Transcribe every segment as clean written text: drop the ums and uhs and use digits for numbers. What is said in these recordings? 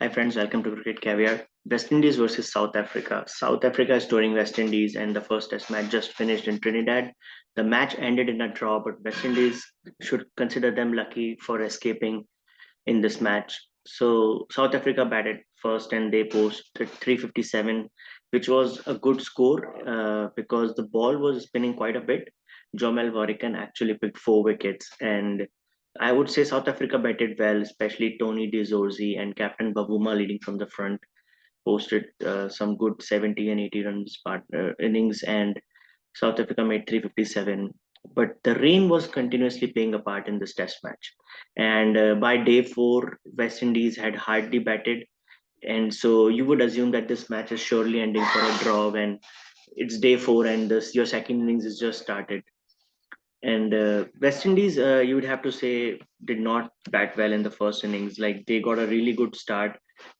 Hi friends, welcome to Cricket Caviar. West Indies versus South Africa. South Africa is touring West Indies and the first test match just finished in Trinidad. The match ended in a draw, but West Indies should consider them lucky for escaping in this match. So South Africa batted first and they posted 357, which was a good score because the ball was spinning quite a bit. Jomel Warrican actually picked 4 wickets, and I would say South Africa batted well, especially Tony De Zorzi and Captain Bavuma leading from the front posted some good 70 and 80 runs innings, and South Africa made 357. But the rain was continuously playing a part in this test match. And by day four, West Indies had hardly batted. And so you would assume that this match is surely ending for a draw when it's day four and your second innings is just started. And West Indies, you would have to say, did not bat well in the first innings. Like they got a really good start.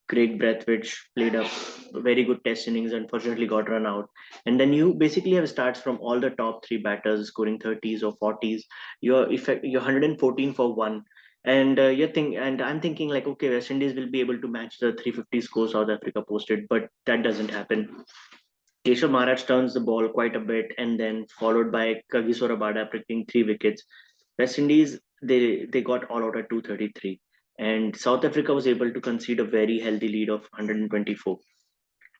Craig Brathwaite played a very good test innings, unfortunately got run out. And then you basically have starts from all the top three batters scoring 30s or 40s. You're 114 for one. And and I'm thinking like, okay, West Indies will be able to match the 350 score South Africa posted, but that doesn't happen. Keshav Maharaj turns the ball quite a bit and then followed by Kagiso Rabada picking 3 wickets. West Indies, they got all out at 233. And South Africa was able to concede a very healthy lead of 124.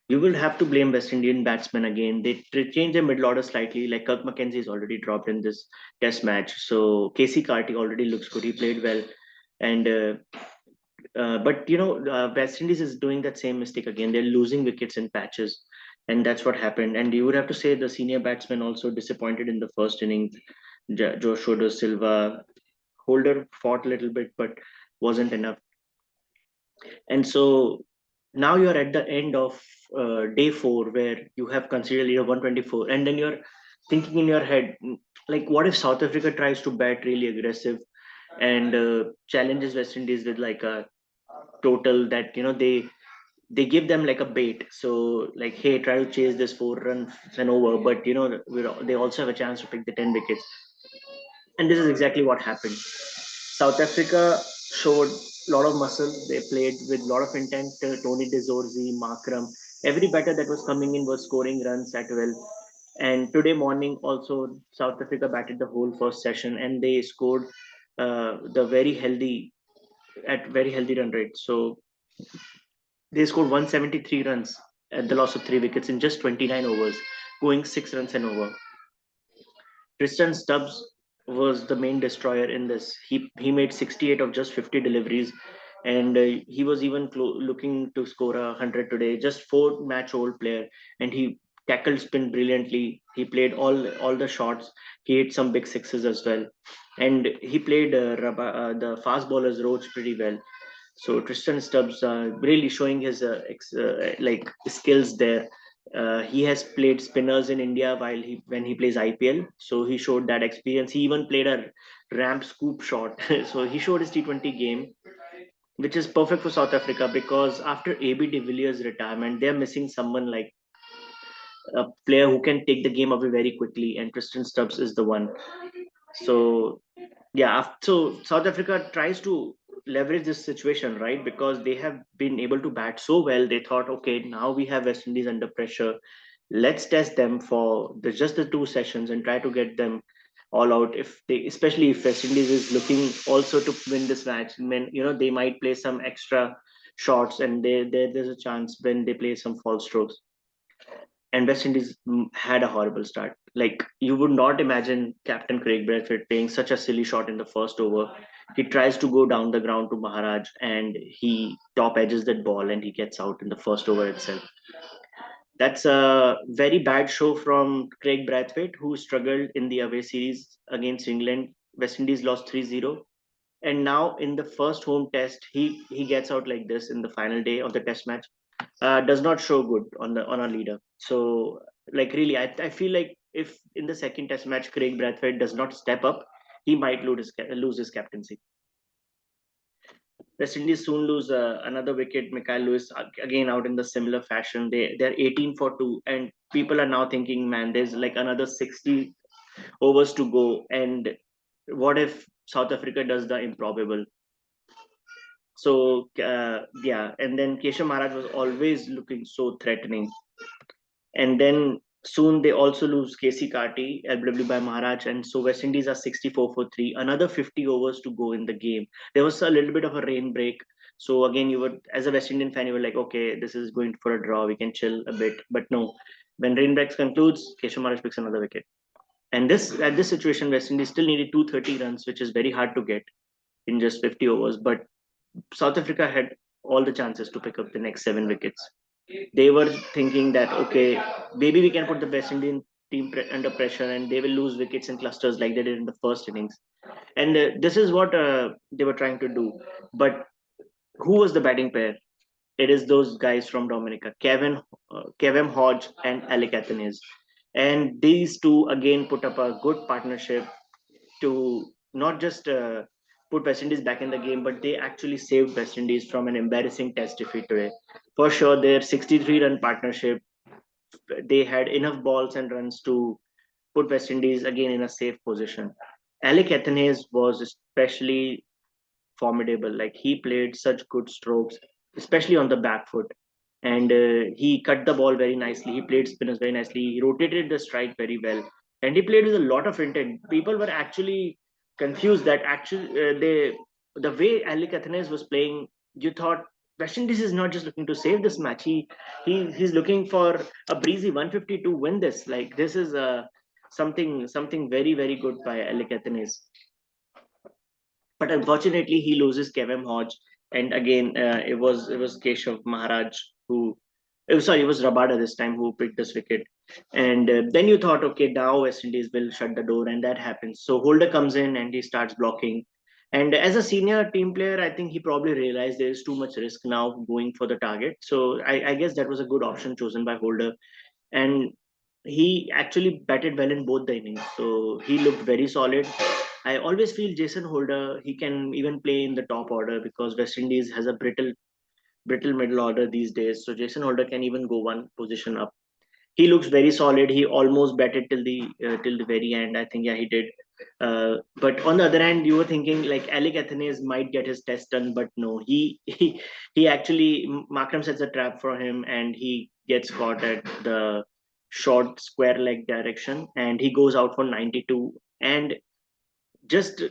You will have to blame West Indian batsmen again. They changed their middle order slightly. Like Kirk McKenzie is already dropped in this test match. So Casey Carty already looks good. He played well. And but West Indies is doing that same mistake again. They're losing wickets in patches, and that's what happened. And you would have to say the senior batsmen also disappointed in the first innings. Joshua Da Silva, Holder fought a little bit, but wasn't enough. And so now you're at the end of day four, where you have considered lead of 124, and then you're thinking in your head, like, what if South Africa tries to bat really aggressive and challenges West Indies with like a total that they give them like a bait. So like, hey, try to chase this 4 runs and over, but they also have a chance to pick the 10 wickets. And this is exactly what happened. South Africa showed a lot of muscle. They played with a lot of intent. Tony De Zorzi, Markram, every batter that was coming in was scoring runs at will. And today morning also, South Africa batted the whole first session and they scored the very healthy run rate. So they scored 173 runs at the loss of 3 wickets in just 29 overs, going 6 runs and over. Tristan Stubbs was the main destroyer in this. He made 68 of just 50 deliveries, and he was even looking to score 100 today. Just 4 match old player, and he tackled spin brilliantly. He played all the shots. He hit some big sixes as well, and he played the fast bowlers Roach pretty well. So Tristan Stubbs really showing his like skills there. He has played spinners in India while he when he plays IPL. So he showed that experience. He even played a ramp scoop shot. So he showed his T20 game, which is perfect for South Africa because after AB de Villiers' retirement, they're missing someone like a player who can take the game away very quickly, and Tristan Stubbs is the one. So yeah, so South Africa tries to leverage this situation, right? Because they have been able to bat so well. They thought, okay, now we have West Indies under pressure. Let's test them for just the 2 sessions and try to get them all out. If they, especially if West Indies is looking also to win this match, then they might play some extra shots, and there's a chance when they play some false strokes. And West Indies had a horrible start. Like you would not imagine Captain Craig Brathwaite playing such a silly shot in the first over. He tries to go down the ground to Maharaj and he top edges that ball and he gets out in the first over itself. That's a very bad show from Craig Brathwaite, who struggled in the away series against England. West Indies lost 3-0. And now in the first home test, he gets out like this in the final day of the test match. Does not show good on a leader. So like really, I feel like if in the second test match Craig Brathwaite does not step up, he might lose his captaincy. West Indies soon lose another wicket. Mikhail Lewis again out in the similar fashion. They're 18 for 2, and people are now thinking, man, there's like another 60 overs to go, and what if South Africa does the improbable? So yeah, and then Keshav Maharaj was always looking so threatening. And then soon they also lose Casey Carty, LBW by Maharaj, and so West Indies are 64 for 3. Another 50 overs to go in the game. There was a little bit of a rain break. So again, you were, as a West Indian fan, you were like, okay, this is going for a draw. We can chill a bit. But no, when rain breaks concludes, Keshav Maharaj picks another wicket. And this at this situation, West Indies still needed 230 runs, which is very hard to get in just 50 overs. But South Africa had all the chances to pick up the next 7 wickets. They were thinking that okay, maybe we can put the West Indian team under pressure and they will lose wickets in clusters like they did in the first innings. And this is what they were trying to do. But who was the batting pair? It is those guys from Dominica, Kevin Hodge and Alick Athanaze. And these two again put up a good partnership to not just put West Indies back in the game, but they actually saved West Indies from an embarrassing test defeat today. For sure, their 63-run partnership, they had enough balls and runs to put West Indies again in a safe position. Alec Athanaze was especially formidable. Like he played such good strokes, especially on the back foot. And he cut the ball very nicely. He played spinners very nicely. He rotated the strike very well, and he played with a lot of intent. People were actually confused that actually the way Alec Athanaze was playing, you thought West Indies is not just looking to save this match. He's looking for a breezy 150 to win this. Like this is something very good by Alec Athanaze. But unfortunately he loses Kevin Hodge, and again it was Keshav Maharaj who. Sorry, it was Rabada this time who picked this wicket, and then you thought, okay, now West Indies will shut the door, and that happens. So Holder comes in and he starts blocking, and as a senior team player, I think he probably realized there is too much risk now going for the target. So I guess that was a good option chosen by Holder, and he actually batted well in both the innings. So he looked very solid. I always feel Jason Holder, he can even play in the top order because West Indies has a brittle middle order these days. So Jason Holder can even go one position up. He looks very solid. He almost batted till the very end. I think yeah he did. But on the other hand, you were thinking like Alec Athanaze might get his test done, but no, he actually Markram sets a trap for him and he gets caught at the short square leg direction and he goes out for 92. And just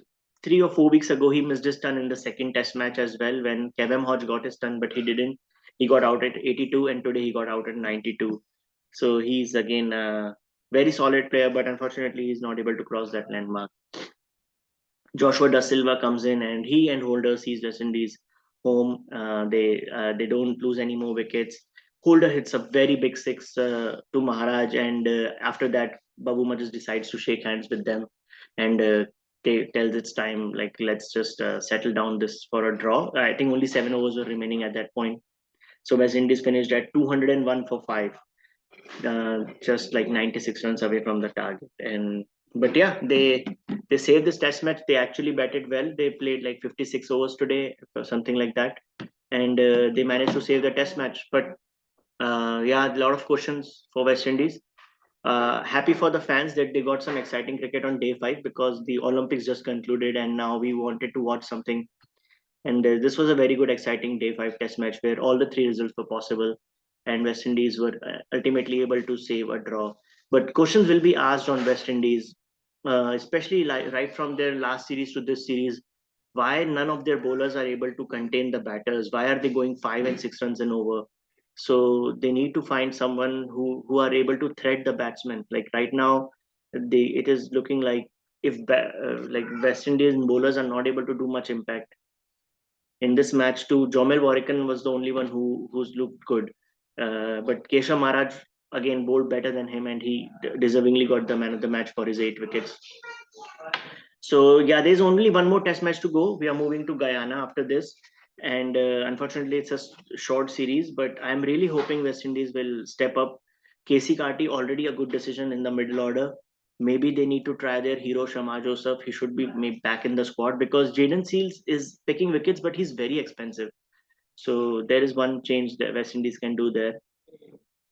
3 or 4 weeks ago, he missed his turn in the second test match as well when Kevin Hodge got his turn, but he didn't. He got out at 82, and today he got out at 92. So he's again a very solid player, but unfortunately, he's not able to cross that landmark. Joshua Da Silva comes in, and he and Holder sees West Indies home. They don't lose any more wickets. Holder hits a very big six to Maharaj, and after that, Babu just decides to shake hands with them, and tells it's time. Like let's just settle down this for a draw. I think only 7 overs were remaining at that point. So West Indies finished at 201 for 5, just like 96 runs away from the target. And but yeah, they saved this test match. They actually batted well. They played like 56 overs today or something like that, and they managed to save the test match. But yeah, a lot of questions for West Indies. Happy for the fans that they got some exciting cricket on day 5 because the Olympics just concluded and now we wanted to watch something. And this was a very good, exciting day 5 test match where all the 3 results were possible and West Indies were ultimately able to save a draw. But questions will be asked on West Indies, especially like right from their last series to this series. Why none of their bowlers are able to contain the batters? Why are they going 5 and 6 runs and over? So they need to find someone who are able to thread the batsman. Like right now, it is looking like if like West Indian bowlers are not able to do much impact in this match too. Jomel Warrican was the only one who's looked good, but Kesha Maharaj again bowled better than him, and he deservingly got the man of the match for his 8 wickets. So yeah, there's only one more test match to go. We are moving to Guyana after this, and unfortunately, it's a short series. But I'm really hoping West Indies will step up. Casey Carty already a good decision in the middle order. Maybe they need to try their hero Shama Joseph. He should be maybe back in the squad because Jaden Seals is picking wickets, but he's very expensive. So there is one change that West Indies can do there.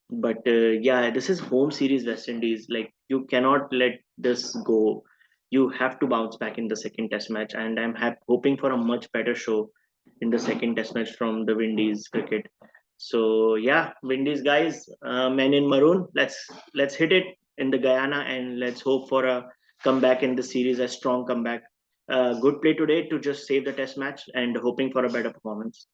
But yeah, this is home series West Indies. Like you cannot let this go. You have to bounce back in the second test match, and I'm hoping for a much better show. in the second test match from the Windies cricket. So yeah, Windies guys, men in maroon, let's hit it in the Guyana, and let's hope for a comeback in the series, a strong comeback. Good play today to just save the test match, and hoping for a better performance.